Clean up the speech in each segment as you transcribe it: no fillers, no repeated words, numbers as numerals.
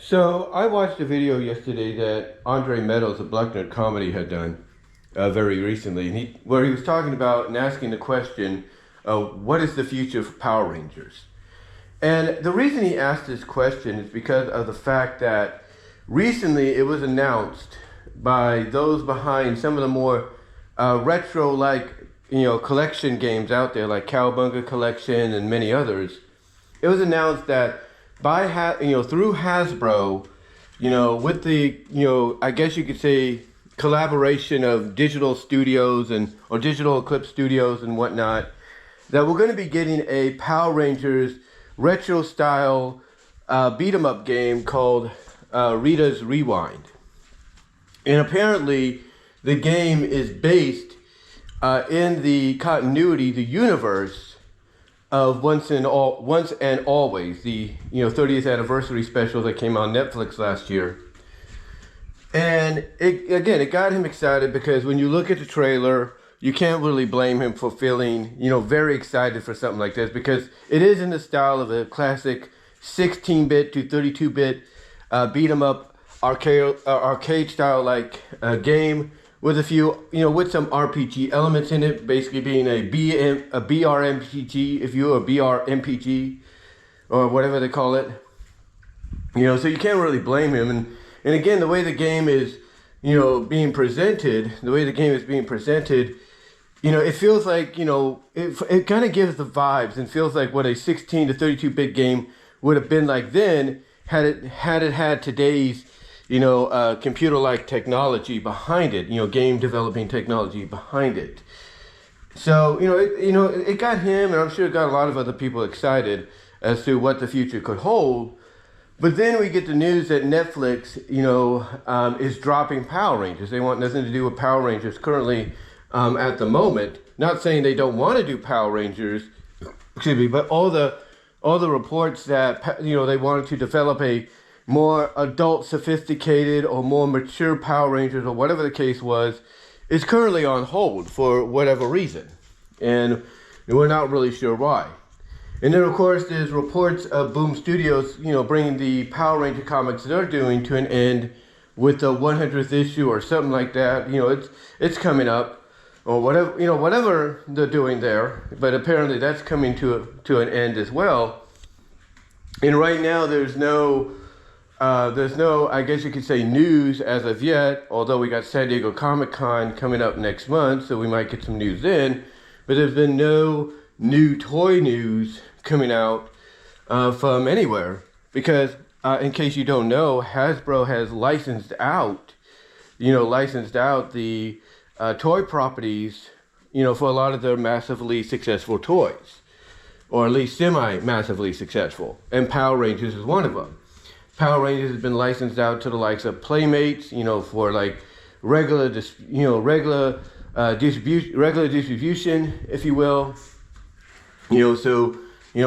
So I watched a video yesterday that Andre Meadows of Black Nerd Comedy had done very recently, and where he was talking about and asking the question, what is the future for Power Rangers? And the reason he asked this question is because of the fact that recently it was announced by those behind some of the more retro-like, collection games out there, like Cowabunga Collection and many others. It was announced that through Hasbro, with the, I guess you could say collaboration of digital studios or digital Eclipse studios and whatnot, that we're going to be getting a Power Rangers retro style beat 'em up game called Rita's Rewind. And apparently the game is based in the continuity, the universe of Once and Always, the 30th anniversary special that came on Netflix last year. And it got him excited because when you look at the trailer, you can't really blame him for feeling, very excited for something like this, because it is in the style of a classic 16-bit to 32-bit beat 'em up arcade style like game with a few, with some RPG elements in it, basically being a BRMPG, if you will, a BRMPG, or whatever they call it. So you can't really blame him. And again, the way the game is, being presented, it feels like, it kind of gives the vibes and feels like what a 16 to 32-bit game would have been like then, had it had today's computer-like technology behind it, game developing technology behind it. So, it got him, and I'm sure it got a lot of other people excited as to what the future could hold. But then we get the news that Netflix, is dropping Power Rangers. They want nothing to do with Power Rangers currently at the moment. Not saying they don't want to do Power Rangers, but all the reports that, they wanted to develop a more adult, sophisticated, or more mature Power Rangers, or whatever the case was, is currently on hold for whatever reason. And we're not really sure why. And then, of course, there's reports of Boom Studios, bringing the Power Ranger comics they're doing to an end with the 100th issue or something like that. It's coming up, or whatever they're doing there. But apparently that's coming to an end as well. And right now there's no, I guess you could say, news as of yet, although we got San Diego Comic-Con coming up next month, so we might get some news then. But there's been no new toy news coming out from anywhere, because in case you don't know, Hasbro has licensed out the toy properties, for a lot of their massively successful toys, or at least semi-massively successful, and Power Rangers is one of them. Power Rangers has been licensed out to the likes of Playmates, for like regular distribution, if you will. So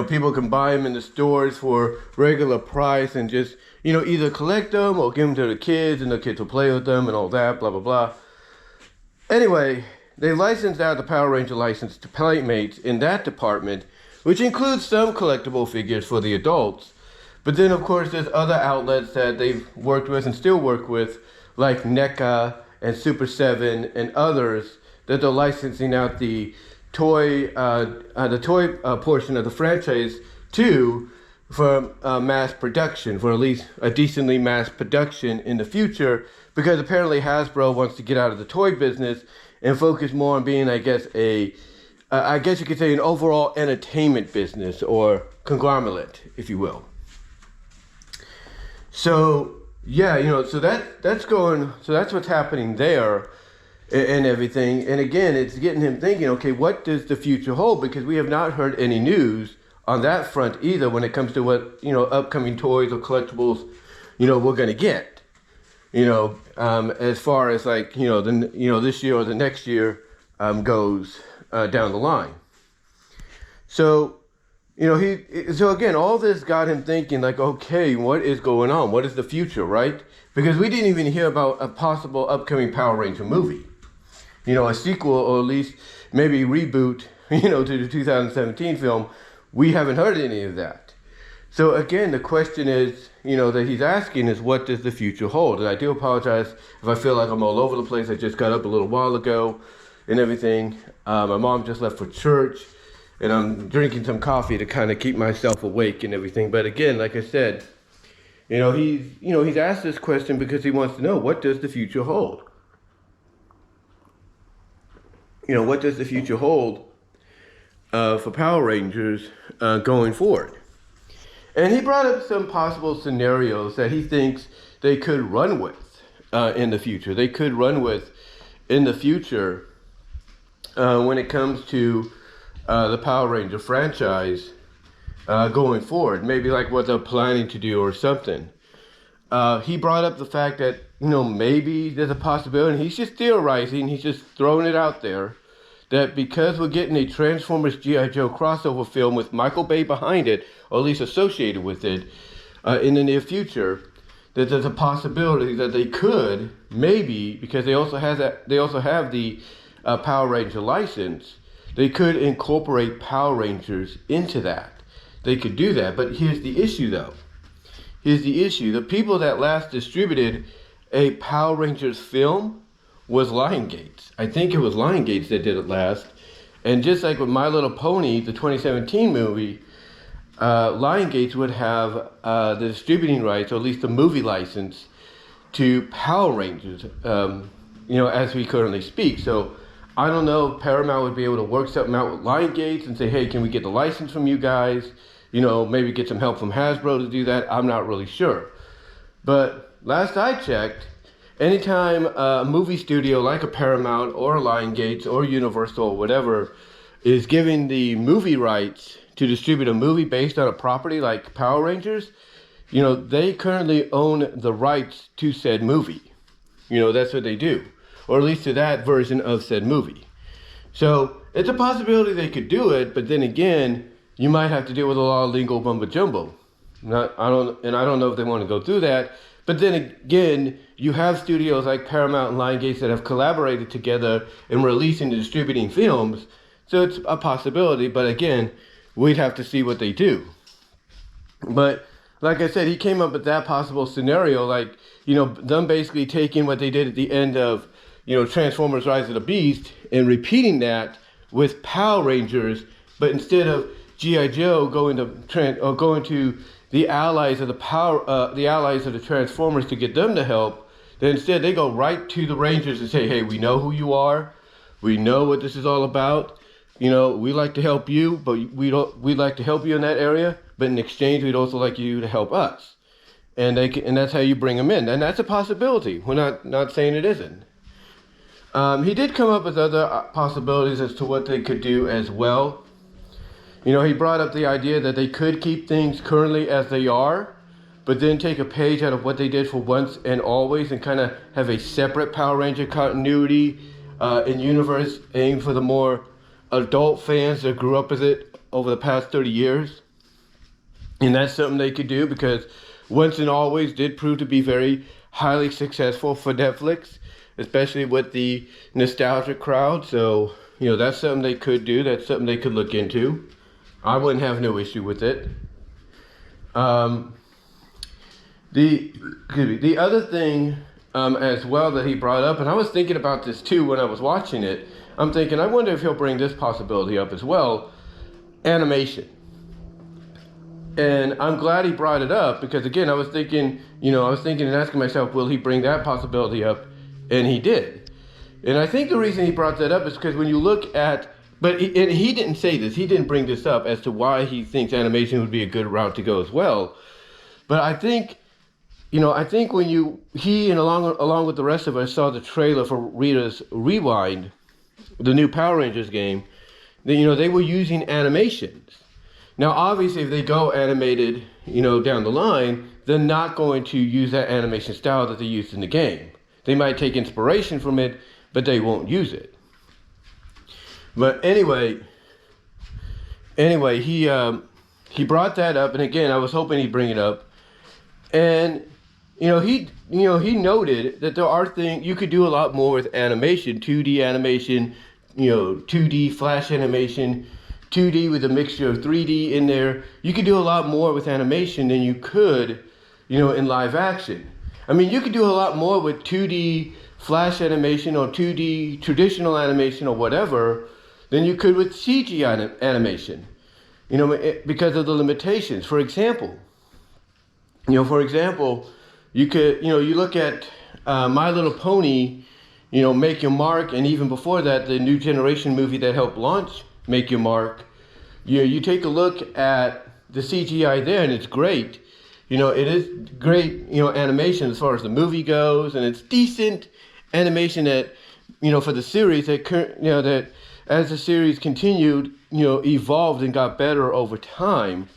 people can buy them in the stores for regular price and just, either collect them or give them to the kids, and the kids will play with them and all that, blah, blah, blah. Anyway, they licensed out the Power Ranger license to Playmates in that department, which includes some collectible figures for the adults. But then, of course, there's other outlets that they've worked with and still work with, like NECA and Super 7 and others, that they're licensing out the toy portion of the franchise to for mass production, for at least a decently mass production in the future, because apparently Hasbro wants to get out of the toy business and focus more on being, I guess you could say, an overall entertainment business or conglomerate, if you will. So so that's what's happening there and everything. And again, it's getting him thinking, okay, what does the future hold? Because we have not heard any news on that front either when it comes to what, upcoming toys or collectibles, we're going to get, as far as like, this year or the next year goes down the line. So, so again, all this got him thinking, like, okay, what is going on? What is the future, right? Because we didn't even hear about a possible upcoming Power Ranger movie. A sequel, or at least maybe reboot, to the 2017 film. We haven't heard any of that. So again, the question is, that he's asking is, what does the future hold? And I do apologize if I feel like I'm all over the place. I just got up a little while ago and everything. My mom just left for church, and I'm drinking some coffee to kind of keep myself awake and everything. But again, like I said, he's asked this question because he wants to know, what does the future hold? What does the future hold for Power Rangers going forward? And he brought up some possible scenarios that he thinks they could run with in the future. They could run with in the future when it comes to the Power Ranger franchise going forward. Maybe like what they're planning to do or something. He brought up the fact that, maybe there's a possibility. He's just theorizing. He's just throwing it out there. That because we're getting a Transformers G.I. Joe crossover film with Michael Bay behind it, or at least associated with it, in the near future, that there's a possibility that they could, maybe, because they also have the Power Ranger license, they could incorporate Power Rangers into that. They could do that, but here's the issue though. Here's the issue. The people that last distributed a Power Rangers film was Lionsgate. I think it was Lionsgate that did it last. And just like with My Little Pony, the 2017 movie, Lionsgate would have the distributing rights, or at least the movie license, to Power Rangers, as we currently speak. So I don't know if Paramount would be able to work something out with Lionsgate and say, hey, can we get the license from you guys? Maybe get some help from Hasbro to do that. I'm not really sure. But last I checked, anytime a movie studio like a Paramount or a Lionsgate or Universal or whatever is giving the movie rights to distribute a movie based on a property like Power Rangers, they currently own the rights to said movie. That's what they do. Or at least to that version of said movie. So it's a possibility they could do it, but then again, you might have to deal with a lot of legal mumbo jumbo. I don't know if they want to go through that. But then again, you have studios like Paramount and Lionsgate that have collaborated together in releasing and distributing films. So it's a possibility, but again, we'd have to see what they do. But like I said, he came up with that possible scenario, like, them basically taking what they did at the end of, Transformers Rise of the Beast and repeating that with Power Rangers, but instead of G.I. Joe going to the allies of the allies of the Transformers to get them to help, then instead they go right to the Rangers and say, hey, we know who you are, we know what this is all about, we like to help you, but we'd like to help you in that area, but in exchange we'd also like you to help us. And that's how you bring them in, and that's a possibility. We're not saying it isn't. He did come up with other possibilities as to what they could do as well. He brought up the idea that they could keep things currently as they are, but then take a page out of what they did for Once and Always and kind of have a separate Power Ranger continuity in universe aimed for the more adult fans that grew up with it over the past 30 years. And that's something they could do because Once and Always did prove to be very highly successful for Netflix, especially with the nostalgic crowd. So, that's something they could do. That's something they could look into. I wouldn't have no issue with it. The other thing as well that he brought up, and I was thinking about this too when I was watching it, I'm thinking, I wonder if he'll bring this possibility up as well, animation. And I'm glad he brought it up because again, I was thinking and asking myself, will he bring that possibility up? And he did. And I think the reason he brought that up is because when you look at, and he didn't say this, he didn't bring this up as to why he thinks animation would be a good route to go as well. But I think when he and along with the rest of us saw the trailer for Rita's Rewind, the new Power Rangers game, they were using animations. Now, obviously, if they go animated, down the line, they're not going to use that animation style that they used in the game. They might take inspiration from it, but they won't use it. But anyway, he brought that up, and again, I was hoping he'd bring it up, and he noted that there are things you could do a lot more with animation, 2D animation, 2D flash animation, 2D with a mixture of 3D in there. You could do a lot more with animation than you could, in live action. I mean, you could do a lot more with 2D flash animation or 2D traditional animation or whatever than you could with CGI animation, because of the limitations. For example, you could, you look at My Little Pony, Make Your Mark, and even before that, the New Generation movie that helped launch Make Your Mark. You take a look at the CGI there, and it's great. It is great, animation as far as the movie goes, and it's decent animation that, for the series that, that as the series continued, evolved and got better over time.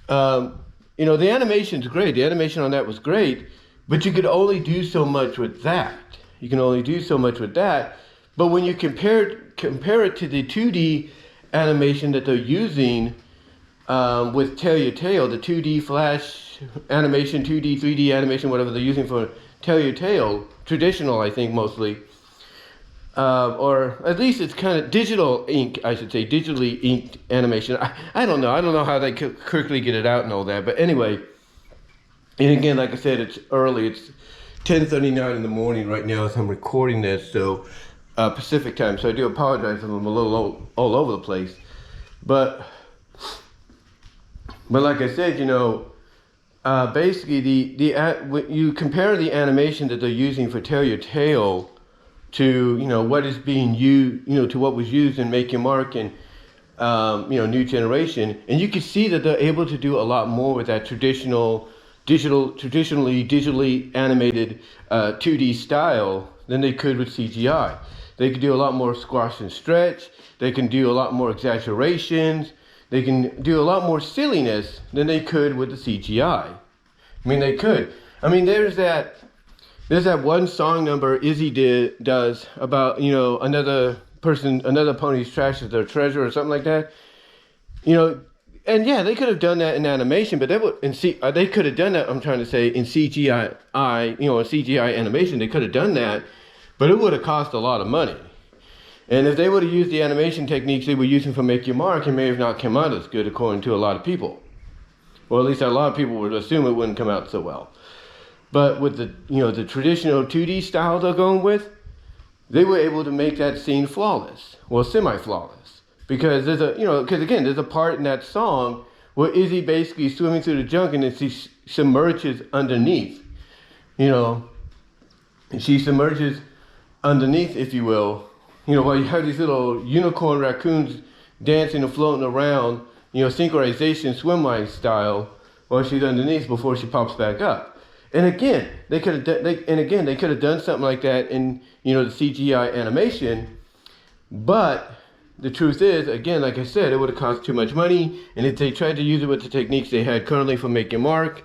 The animation's great. The animation on that was great, but you could only do so much with that. You can only do so much with that. But when you compare it to the 2D animation that they're using with Tell Your Tale, the 2D flash animation, 2D, 3D animation, whatever they're using for Tell Your Tale, traditional, I think, mostly, or at least it's kind of digital ink, I should say, digitally inked animation. I don't know how they could quickly get it out and all that, but anyway, and again, like I said, it's early. It's 10:39 in the morning right now as I'm recording this, so Pacific time, so I do apologize if I'm a little all over the place, but like I said, basically when you compare the animation that they're using for Tell Your Tale to what is being used, to what was used in Make Your Mark and New Generation, and you can see that they're able to do a lot more with that traditionally digitally animated 2D style than they could with CGI. They could do a lot more squash and stretch. They can do a lot more exaggerations. They can do a lot more silliness than they could with the CGI. I mean, they could. I mean, there's that one song number Izzy does about, another pony's trash is their treasure or something like that. And yeah, they could have done that in animation, but they could have done that, I'm trying to say, in CGI, CGI animation, they could have done that, but it would have cost a lot of money. And if they would have used the animation techniques they were using for Make Your Mark, it may have not come out as good according to a lot of people. Or at least a lot of people would assume it wouldn't come out so well. But with the traditional 2D style they're going with, they were able to make that scene flawless, well, semi-flawless. Because there's a part in that song where Izzy basically is swimming through the junk and then she submerges underneath. She submerges underneath, if you will, while you have these little unicorn raccoons dancing and floating around, synchronization swimline style, while she's underneath before she pops back up. And again, they could have done something like that in, the CGI animation, but the truth is, again, like I said, it would have cost too much money, and if they tried to use it with the techniques they had currently for Make Your Mark,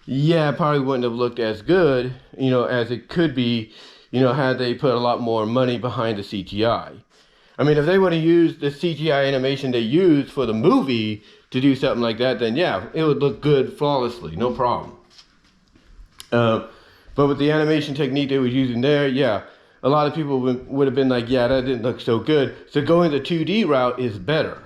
yeah, it probably wouldn't have looked as good, as it could be, had they put a lot more money behind the CGI. I mean, if they would have used the CGI animation they used for the movie to do something like that, then yeah, it would look good flawlessly, no problem. But with the animation technique they were using there, yeah, a lot of people would have been like, yeah, that didn't look so good. So going the 2D route is better.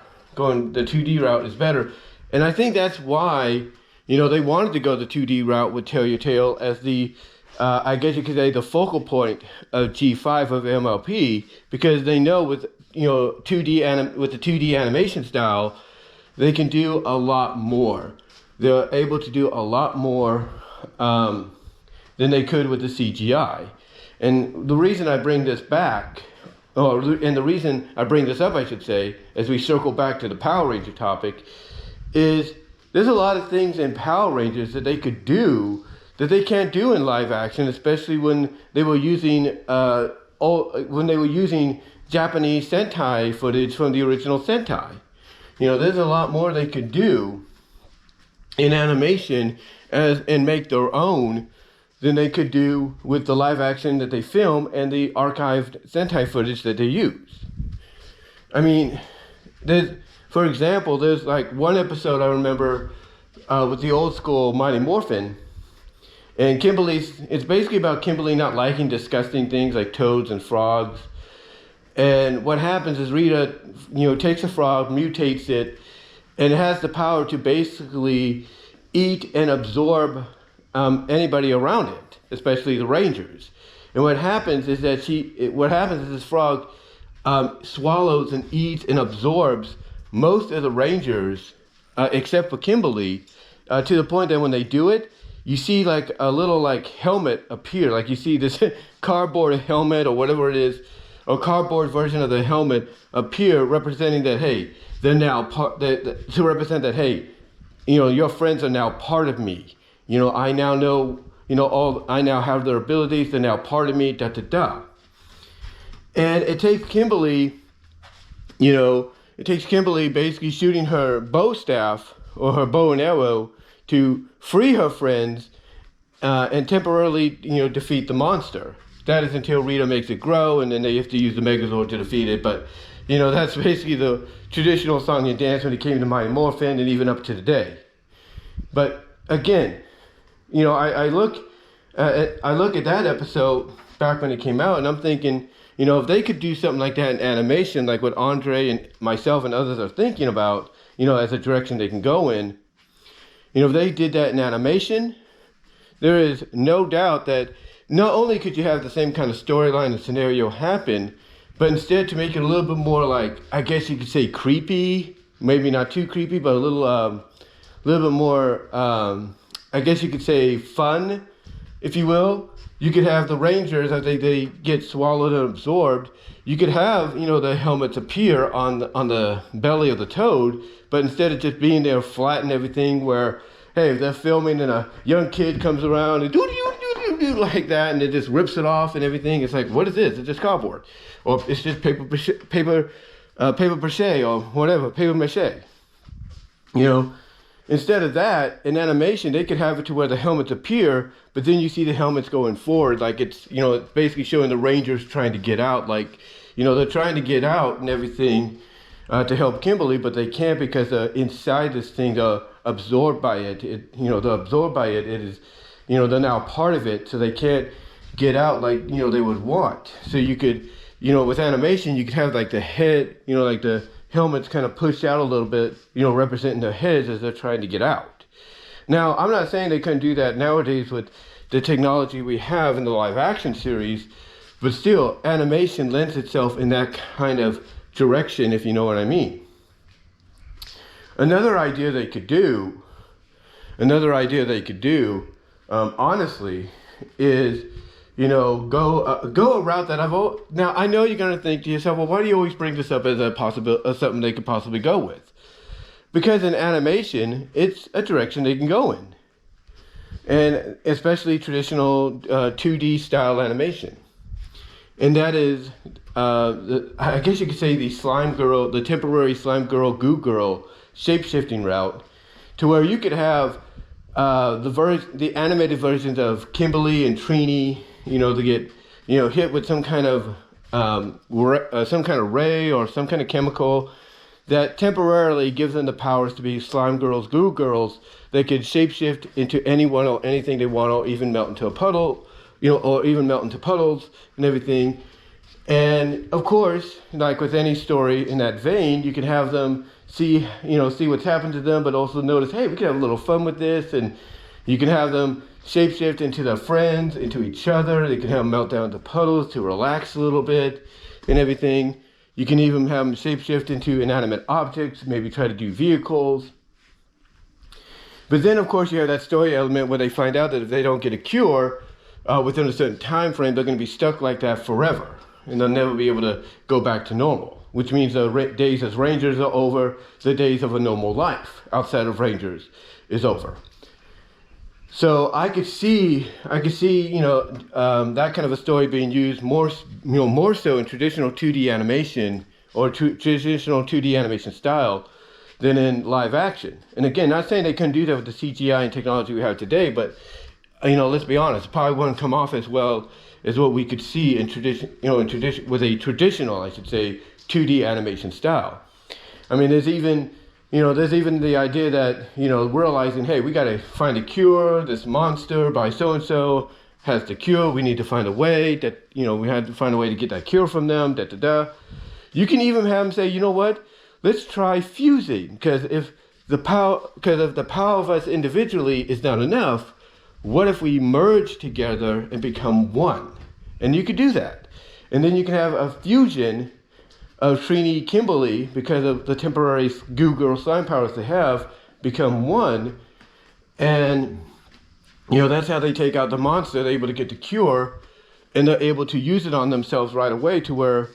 And I think that's why, they wanted to go the 2D route with Tell Your Tale as the, I guess you could say, the focal point of G5 of MLP, because they know with, with the 2D animation style, they can do a lot more. They're able to do a lot more than they could with the CGI. And the reason I bring this back, and the reason I bring this up, I should say, as we circle back to the Power Ranger topic, is there's a lot of things in Power Rangers that they could do that they can't do in live action, especially when they were using Japanese Sentai footage from the original Sentai. There's a lot more they could do in animation and make their own than they could do with the live action that they film and the archived Sentai footage that they use. I mean, for example, there's like one episode I remember with the old school Mighty Morphin, and it's basically about Kimberly not liking disgusting things like toads and frogs. And what happens is Rita, takes a frog, mutates it, and it has the power to basically eat and absorb anybody around it, especially the Rangers. And what happens is that this frog swallows and eats and absorbs most of the Rangers, except for Kimberly, to the point that when they do it, you see like a little like helmet appear, like you see this cardboard helmet or whatever it is, or cardboard version of the helmet appear, representing that, hey, they're now part, to represent that, hey, your friends are now part of me. I now know, I now have their abilities, they're now part of me, da da da. And it takes Kimberly, basically shooting her bow staff or her bow and arrow to free her friends and temporarily, defeat the monster. That is until Rita makes it grow, and then they have to use the Megazord to defeat it. But, that's basically the traditional song and dance when it came to Mighty Morphin and even up to today. But again, I look at that episode back when it came out, and I'm thinking, if they could do something like that in animation, like what Andre and myself and others are thinking about, as a direction they can go in, if they did that in animation, there is no doubt that not only could you have the same kind of storyline and scenario happen, but instead to make it a little bit more like, I guess you could say creepy, maybe not too creepy, but a little bit more, I guess you could say fun, if you will. You could have the Rangers, as they get swallowed and absorbed, you could have, the helmets appear on the belly of the toad, but instead of just being there flat and everything where, hey, if they're filming and a young kid comes around and do like that, and it just rips it off and everything. It's like, what is this? It's just cardboard, or it's just paper mache, or whatever, paper mache. Instead of that, in animation, they could have it to where the helmets appear, but then you see the helmets going forward, like it's basically showing the Rangers trying to get out, like they're trying to get out and everything to help Kimberly, but they can't because inside this thing, they're absorbed by it. They're absorbed by it. It is. They're now part of it, so they can't get out like, they would want. So you could, with animation, you could have like the head, like the helmets kind of pushed out a little bit, representing their heads as they're trying to get out. Now, I'm not saying they couldn't do that nowadays with the technology we have in the live action series, but still, animation lends itself in that kind of direction, if you know what I mean. Another idea they could do, honestly, is, go a route that now I know you're going to think to yourself, well, why do you always bring this up as something they could possibly go with? Because in animation, it's a direction they can go in. And especially traditional 2D style animation. And that is, I guess you could say the temporary slime girl, goo girl, shape-shifting route, to where you could have the animated versions of Kimberly and Trini, to get, hit with some kind of ray or some kind of chemical that temporarily gives them the powers to be slime girls, goo girls. They could shapeshift into anyone or anything they want, or even melt into a puddle, or even melt into puddles and everything. And of course, like with any story in that vein, you can have them see what's happened to them, but also notice, hey, we can have a little fun with this. And you can have them shapeshift into their friends, into each other. They can have them melt down into puddles to relax a little bit and everything. You can even have them shapeshift into inanimate objects, maybe try to do vehicles. But then, of course, you have that story element where they find out that if they don't get a cure within a certain time frame, they're going to be stuck like that forever. And they'll never be able to go back to normal, which means the days as Rangers are over, the days of a normal life outside of Rangers is over. So I could see, that kind of a story being used more so in traditional 2D animation or traditional 2D animation style than in live action. And again, not saying they couldn't do that with the CGI and technology we have today, but let's be honest, it probably wouldn't come off as well as what we could see in with a traditional, I should say, 2D animation style. I mean, there's even the idea that, realizing, hey, we got to find a cure, this monster by so-and-so has the cure. We need to find a way that, we had to find a way to get that cure from them, You can even have them say, you know what, let's try fusing, because if the power of us individually is not enough, what if we merge together and become one? And you could do that. And then you can have a fusion of Trini Kimberly, because of the temporary goo girl slime powers they have, become one. And, that's how they take out the monster. They're able to get the cure, and they're able to use it on themselves right away to where,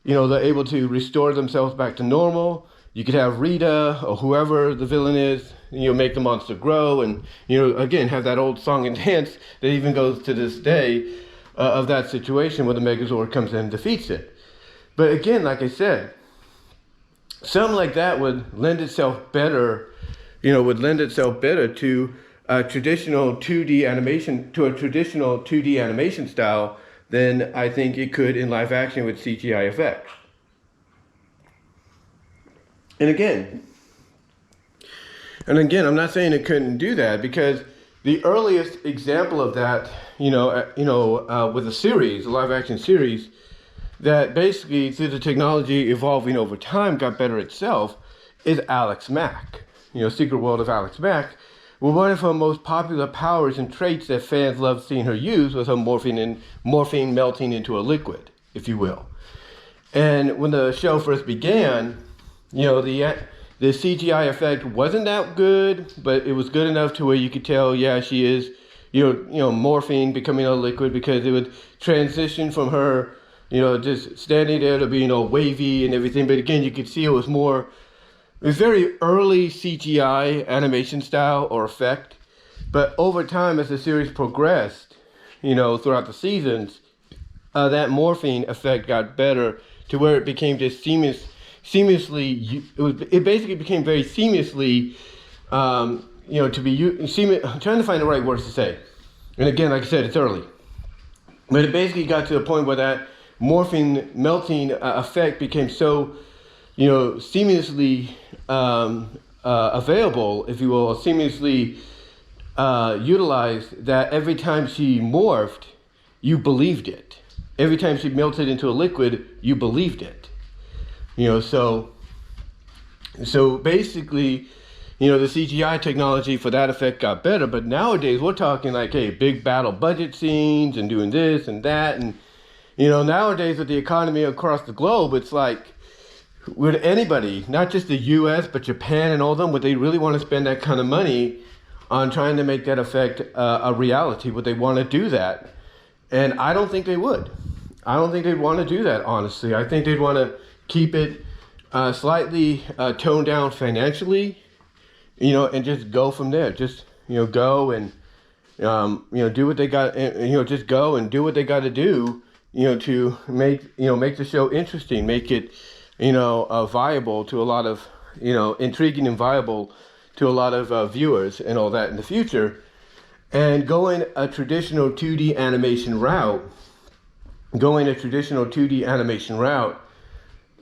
they're able to restore themselves back to normal. You could have Rita or whoever the villain is, make the monster grow, and, again, have that old song and dance that even goes to this day of that situation where the Megazord comes in and defeats it. But again, like I said, something like that would lend itself better, to a traditional 2D animation style than I think it could in live action with CGI effects. And again, I'm not saying it couldn't do that, because the earliest example of that, with a live action series, that basically through the technology evolving over time got better itself, is Alex Mack. Secret World of Alex Mack. Well, one of her most popular powers and traits that fans loved seeing her use was her morphine melting into a liquid, if you will. And when the show first began, the CGI effect wasn't that good, but it was good enough to where you could tell, yeah, she is, morphine becoming a liquid, because it would transition from her, just standing there to being all wavy and everything. But again, you could see it was very early CGI animation style or effect. But over time, as the series progressed, throughout the seasons, that morphine effect got better to where it became just seamlessly. It basically became very seamlessly, I'm trying to find the right words to say. And again, like I said, it's early. But it basically got to the point where that morphine melting effect became so, seamlessly available, if you will, or seamlessly utilized, that every time she morphed, you believed it. Every time she melted into a liquid, you believed it. So basically, the CGI technology for that effect got better. But nowadays, we're talking like, hey, big battle budget scenes and doing this and that. And, nowadays with the economy across the globe, it's like, would anybody, not just the US, but Japan and all of them, would they really want to spend that kind of money on trying to make that effect a reality? Would they want to do that? And I don't think they would. I don't think they'd want to do that, honestly. I think they'd want to keep it slightly toned down financially, and just go from there. Just, go and, do what they got, just go and do what they got to do, to make the show interesting, make it, viable to a lot of, intriguing and viable to a lot of viewers and all that in the future. And going a traditional 2D animation route,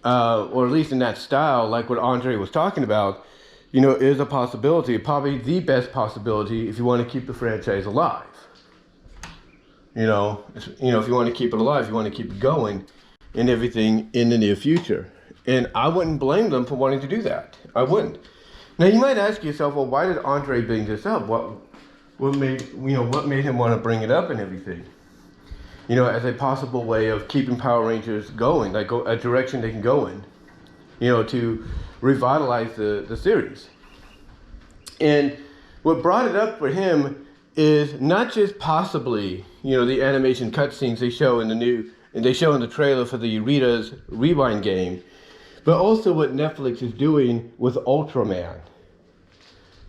or at least in that style, like what Andre was talking about, is a possibility, probably the best possibility if you want to keep the franchise alive. If you want to keep it alive, you want to keep it going and everything in the near future. And I wouldn't blame them for wanting to do that. I wouldn't. Now you might ask yourself, well, why did Andre bring this up? What made him want to bring it up and everything? As a possible way of keeping Power Rangers going, like a direction they can go in, to revitalize the series. And what brought it up for him is not just possibly, the animation cutscenes they show in the trailer for the Rita's Rewind game, but also what Netflix is doing with Ultraman,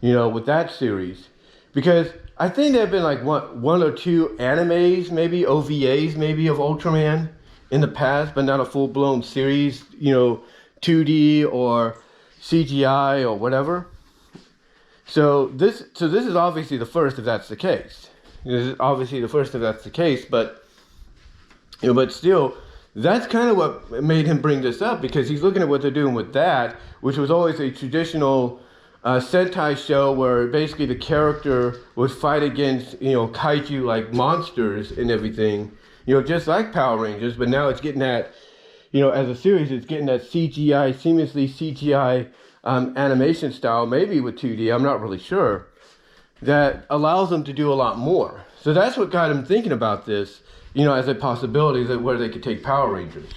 with that series. Because I think there have been like one or two animes, maybe OVAs, maybe of Ultraman in the past, but not a full-blown series, 2D or CGI or whatever. So this is obviously the first, if that's the case. But but still, that's kind of what made him bring this up, because he's looking at what they're doing with that, which was always a traditional Sentai show where basically the character would fight against, kaiju like monsters and everything, just like Power Rangers, but now it's getting that, as a series, it's getting that CGI, seamlessly CGI animation style, maybe with 2D, I'm not really sure, that allows them to do a lot more. So that's what got him thinking about this, as a possibility that where they could take Power Rangers.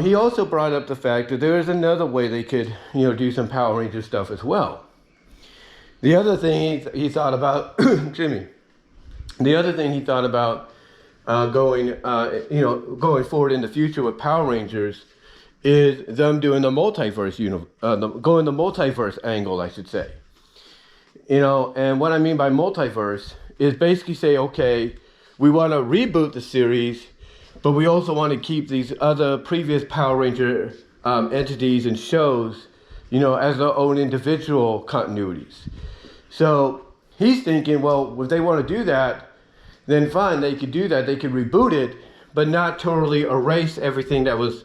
He also brought up the fact that there is another way they could, do some Power Ranger stuff as well. The other thing he thought about, excuse me, the other thing he thought about going forward in the future with Power Rangers is them doing the multiverse, going the multiverse angle, I should say. And what I mean by multiverse is basically say, okay, we want to reboot the series, but we also want to keep these other previous Power Ranger entities and shows, as their own individual continuities. So he's thinking, well, if they want to do that, then fine, they could do that. They could reboot it, but not totally erase everything that was,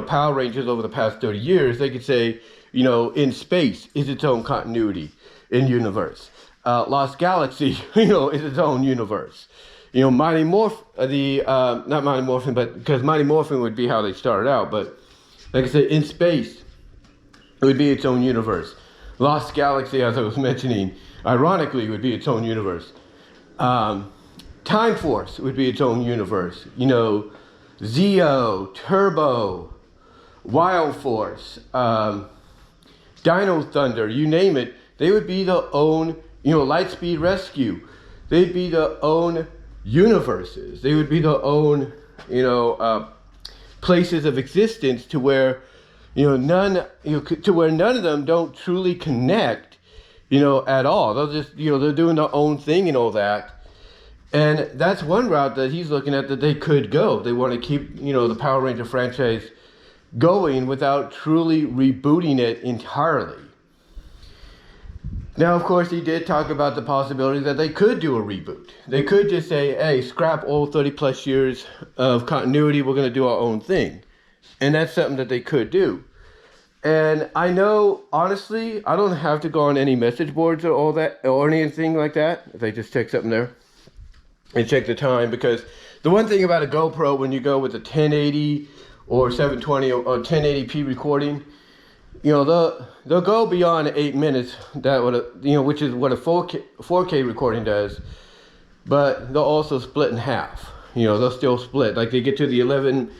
Power Rangers over the past 30 years. They could say, in space is its own continuity in universe. Lost Galaxy, is its own universe. Mighty not Mighty Morphin, but because Mighty Morphin would be how they started out, but like I said, in space, it would be its own universe. Lost Galaxy, as I was mentioning, ironically, would be its own universe. Time Force would be its own universe. Zeo, Turbo, Wild Force, Dino Thunder, you name it, they would be their own, Lightspeed Rescue. They'd be their own universes. They would be their own, places of existence to where, none of them don't truly connect, at all. They'll just, they're doing their own thing and all that. And that's one route that he's looking at that they could go. They want to keep, the Power Ranger franchise going without truly rebooting it entirely. Now, of course, he did talk about the possibility that they could do a reboot. They could just say, hey, scrap all 30 plus years of continuity. We're going to do our own thing. And that's something that they could do. And I know, honestly, I don't have to go on any message boards or all that or anything like that. If I just check something there and check the time. Because the one thing about a GoPro, when you go with a 1080 or 720 or 1080p recording, they'll go beyond 8 minutes, which is what a 4K recording does, but they'll also split in half. They'll still split. Like they get to the 11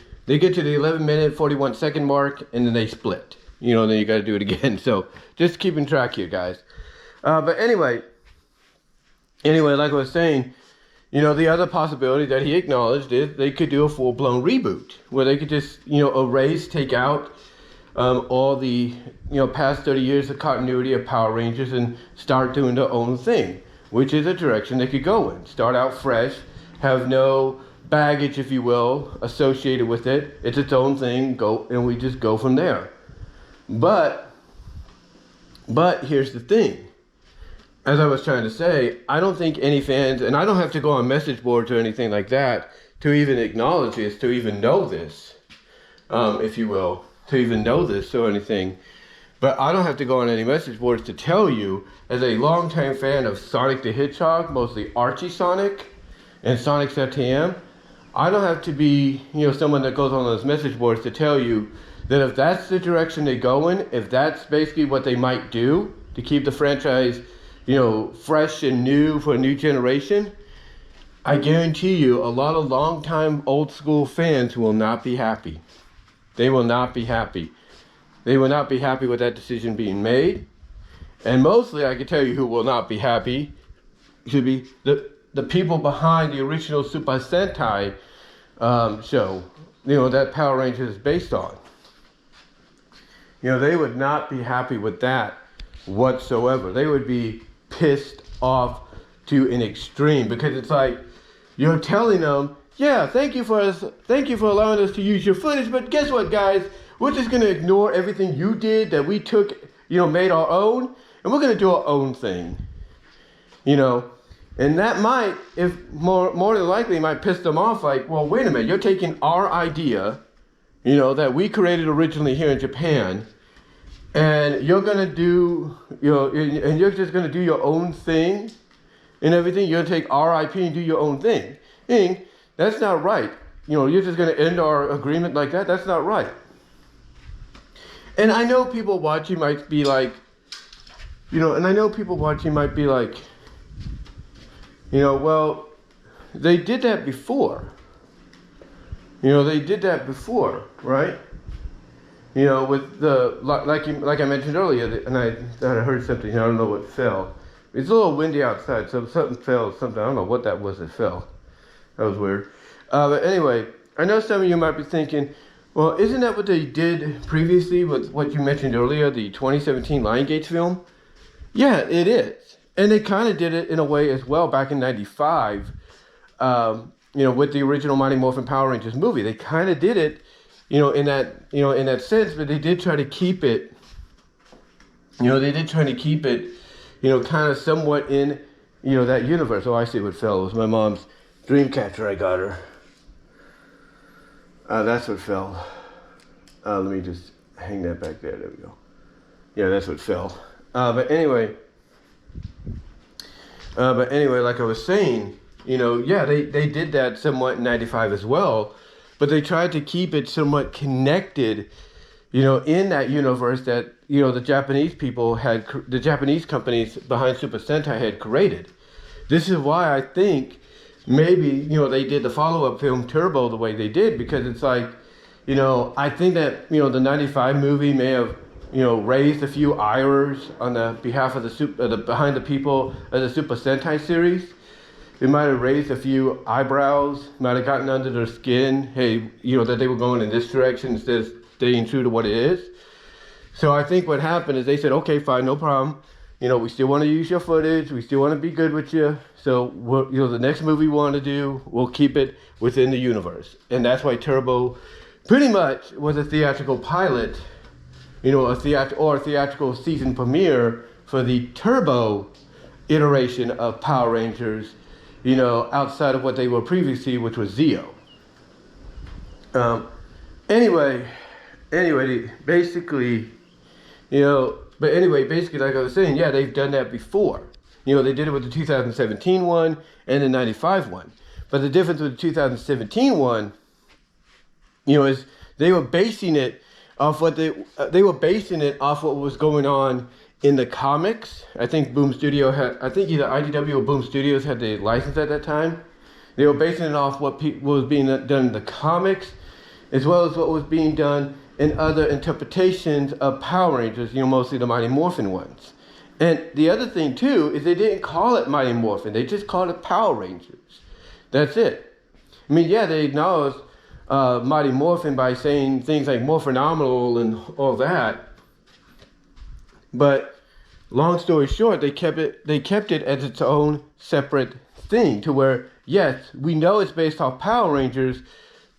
minute 41 second mark, and then they split. Then you got to do it again. So just keeping track here, guys. But anyway, like I was saying, the other possibility that he acknowledged is they could do a full-blown reboot where they could just erase, take out all the past 30 years of continuity of Power Rangers and start doing their own thing, which is a direction they could go in. Start out fresh, have no baggage, if you will, associated with it. It's its own thing, and we just go from there. But here's the thing. As I was trying to say, I don't think any fans, and I don't have to go on message boards or anything like that to even acknowledge this, to even know this, if you will. To even know this or anything, but I don't have to go on any message boards to tell you, as a longtime fan of Sonic the Hedgehog, mostly Archie Sonic and Sonic's FTM, I don't have to be someone that goes on those message boards to tell you that if that's the direction they go in, if that's basically what they might do to keep the franchise fresh and new for a new generation, I guarantee you a lot of longtime old school fans will not be happy. They will not be happy. They will not be happy with that decision being made. And mostly, I can tell you who will not be happy. Should be the people behind the original Super Sentai show, that Power Rangers is based on. They would not be happy with that whatsoever. They would be pissed off to an extreme, because it's like you're telling them, yeah, thank you for allowing us to use your footage, but guess what, guys? We're just going to ignore everything you did that we took, made our own, and we're going to do our own thing. And that might, if more than likely, might piss them off, like, well, wait a minute, you're taking our idea, that we created originally here in Japan, and you're gonna do, and you're just gonna do your own thing and everything. You're gonna take RIP and do your own thing. That's not right. You're just gonna end our agreement like that. That's not right. And I know people watching might be like, well, they did that before. They did that before, right? With the, like I mentioned earlier, and I heard something, I don't know what fell. It's a little windy outside, so something fell, I don't know what that was that fell. That was weird. But anyway, I know some of you might be thinking, well, isn't that what they did previously with what you mentioned earlier, the 2017 Lionsgate film? Yeah, it is. And they kind of did it in a way as well back in 95, with the original Mighty Morphin Power Rangers movie. They kind of did it, in that sense, but they did try to keep it, kind of somewhat in, that universe. Oh, I see what fell. It was my mom's dream catcher I got her. That's what fell. Let me just hang that back there. There we go. Yeah, that's what fell. But anyway, like I was saying, they did that somewhat in 95 as well, but they tried to keep it somewhat connected, in that universe that, the Japanese companies behind Super Sentai had created. This is why I think maybe, they did the follow-up film Turbo the way they did, because it's like, I think that, the 95 movie may have, raised a few ires on the behalf of behind the people of the Super Sentai series. It might have raised a few eyebrows, might have gotten under their skin, hey, that they were going in this direction instead of staying true to what it is. So I think what happened is they said, okay, fine, no problem. We still want to use your footage. We still want to be good with you. So, the next movie we want to do, we'll keep it within the universe. And that's why Turbo pretty much was a theatrical pilot, a theatrical season premiere for the Turbo iteration of Power Rangers, outside of what they were previously, which was Zeo. Anyway, basically, like I was saying, yeah, they've done that before. They did it with the 2017 one and the 95 one. But the difference with the 2017 one, is they were basing it off what was going on in the comics. I think either IDW or Boom Studios had the license at that time. They were basing it off what was being done in the comics, as well as what was being done in other interpretations of Power Rangers, mostly the Mighty Morphin ones. And the other thing, too, is they didn't call it Mighty Morphin. They just called it Power Rangers. That's it. I mean, yeah, they acknowledged Mighty Morphin by saying things like more phenomenal and all that. But long story short, they kept it as its own separate thing, to where, yes, we know it's based off Power Rangers,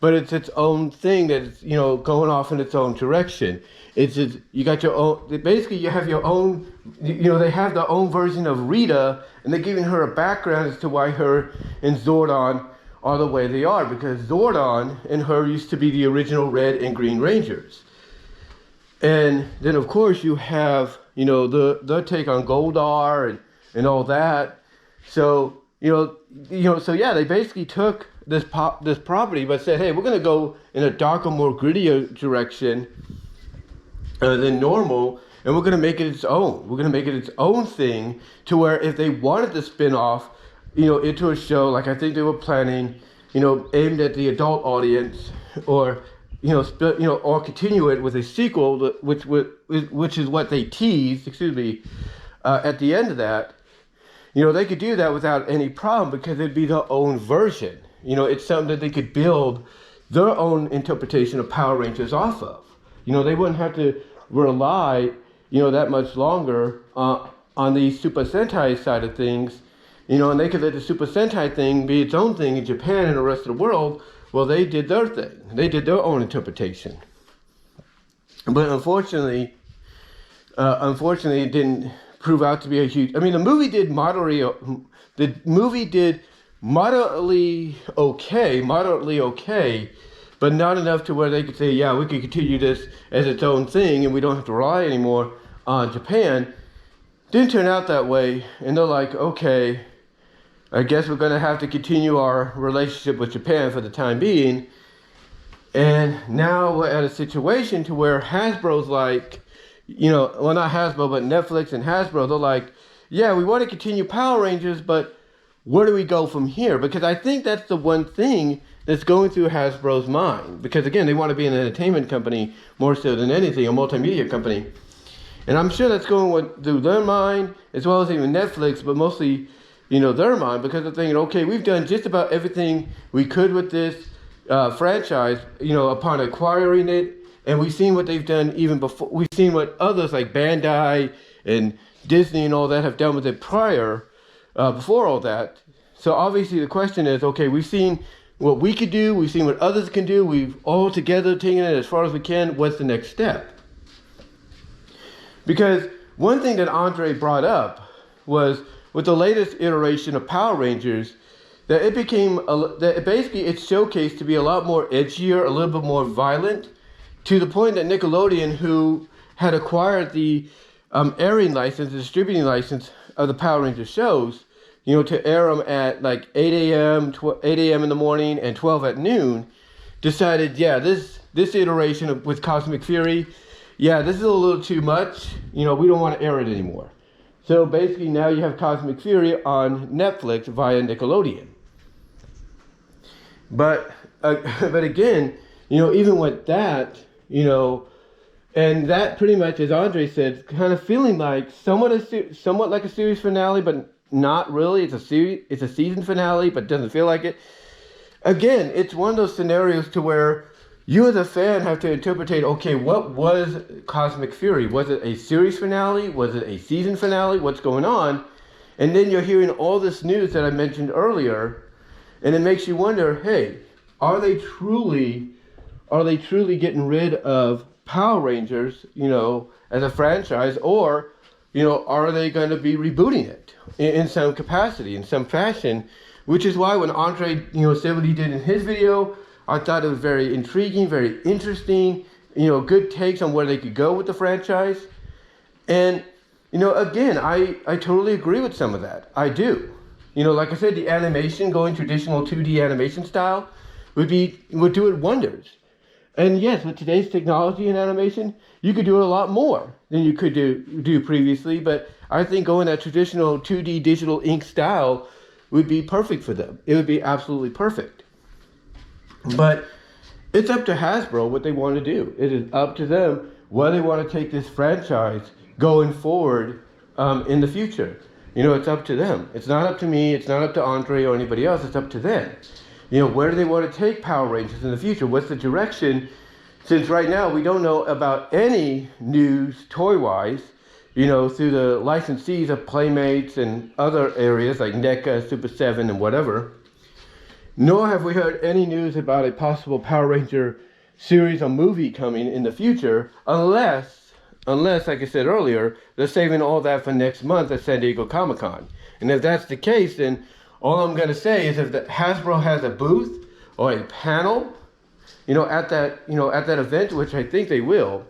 but it's its own thing that's, going off in its own direction. You got your own, basically you have your own, they have their own version of Rita, and they're giving her a background as to why her and Zordon are the way they are, because Zordon and her used to be the original Red and Green Rangers. And then of course you have, their take on Goldar and all that. So, so yeah, they basically took this property, but said, hey, we're going to go in a darker, more grittier direction than normal, and we're going to make it its own. We're going to make it its own thing, to where if they wanted to spin off, into a show, like I think they were planning, aimed at the adult audience, or or continue it with a sequel, which is what they teased, at the end of that. They could do that without any problem, because it'd be their own version. It's something that they could build their own interpretation of Power Rangers off of. They wouldn't have to rely, that much longer on the Super Sentai side of things, and they could let the Super Sentai thing be its own thing in Japan and the rest of the world. Well, they did their thing. They did their own interpretation. But unfortunately, it didn't prove out to be a huge. I mean, the movie did moderately okay, but not enough to where they could say, yeah, we can continue this as its own thing and we don't have to rely anymore on Japan. Didn't turn out that way, and they're like, okay, I guess we're going to have to continue our relationship with Japan for the time being. And now we're at a situation to where Hasbro's like, well, not Hasbro, but Netflix and Hasbro, they're like, yeah, we want to continue Power Rangers, but where do we go from here? Because I think that's the one thing that's going through Hasbro's mind. Because again, they want to be an entertainment company more so than anything, a multimedia company. And I'm sure that's going through their mind, as well as even Netflix, but mostly, their mind, because they're thinking, okay, we've done just about everything we could with this franchise, upon acquiring it. And we've seen what they've done even before. We've seen what others like Bandai and Disney and all that have done with it prior, before all that. So obviously the question is, okay, we've seen what we could do. We've seen what others can do. We've all together taken it as far as we can. What's the next step? Because one thing that Andre brought up was with the latest iteration of Power Rangers, that it became, it showcased to be a lot more edgier, a little bit more violent, to the point that Nickelodeon, who had acquired the airing license, the distributing license of the Power Rangers shows, to air them at like 8 a.m. in the morning and 12 at noon, decided, yeah, this iteration with Cosmic Fury, yeah, this is a little too much. We don't want to air it anymore. So basically now you have Cosmic Fury on Netflix via Nickelodeon. But again, even with that, and that pretty much, as Andre said, kind of feeling like somewhat like a series finale, but not really. It's a season finale, but doesn't feel like it. Again, it's one of those scenarios to where you as a fan have to interpret, okay, what was Cosmic Fury? Was it a series finale? Was it a season finale? What's going on? And then you're hearing all this news that I mentioned earlier, and it makes you wonder, hey, are they truly getting rid of Power Rangers, as a franchise, or, are they going to be rebooting it in some capacity, in some fashion? Which is why when Andre, said what he did in his video, I thought it was very intriguing, very interesting, good takes on where they could go with the franchise. And, again, I totally agree with some of that. I do. Like I said, the animation, going traditional 2D animation style, would do it wonders. And yes, with today's technology and animation, you could do it a lot more than you could do previously. But I think going that traditional 2D digital ink style would be perfect for them. It would be absolutely perfect. But it's up to Hasbro what they want to do. It is up to them where they want to take this franchise going forward in the future. It's up to them. It's not up to me. It's not up to Andre or anybody else. It's up to them. Where do they want to take Power Rangers in the future? What's the direction? Since right now we don't know about any news toy-wise, through the licensees of Playmates and other areas like NECA, Super 7, and whatever. Nor have we heard any news about a possible Power Ranger series or movie coming in the future, unless, like I said earlier, they're saving all that for next month at San Diego Comic-Con. And if that's the case, then all I'm going to say is if Hasbro has a booth or a panel, at that event, which I think they will,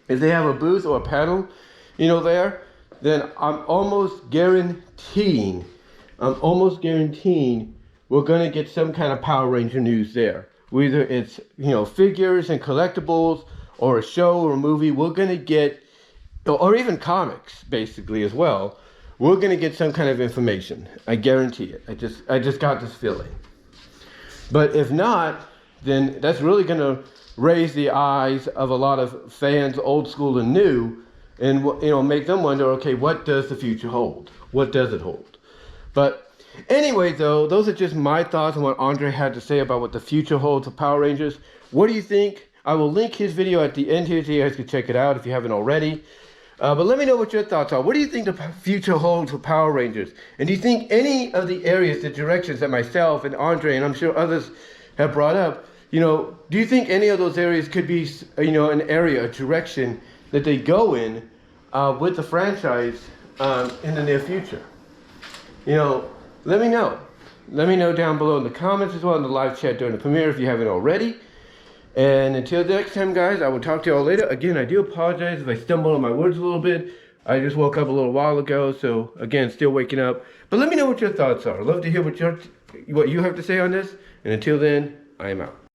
if they have a booth or a panel, there, then I'm almost guaranteeing we're going to get some kind of Power Ranger news there. Whether it's, figures and collectibles or a show or a movie, we're going to get, or even comics, basically, as well. We're going to get some kind of information. I guarantee it. I just got this feeling. But if not, then that's really going to raise the eyes of a lot of fans, old school and new, and make them wonder, okay, what does the future hold? What does it hold? But anyway, though, those are just my thoughts on what Andre had to say about what the future holds for Power Rangers. What do you think? I will link his video at the end here so you guys can check it out if you haven't already. But let me know what your thoughts are. What do you think the future holds for Power Rangers? And do you think any of the areas, the directions that myself and Andre and I'm sure others have brought up, do you think any of those areas could be, an area, a direction that they go in with the franchise in the near future? Let me know. Let me know down below in the comments as well in the live chat during the premiere if you haven't already. And until next time, guys, I will talk to y'all later. Again, I do apologize if I stumbled on my words a little bit. I just woke up a little while ago, so again, still waking up. But let me know what your thoughts are. I'd love to hear what you have to say on this. And until then, I am out.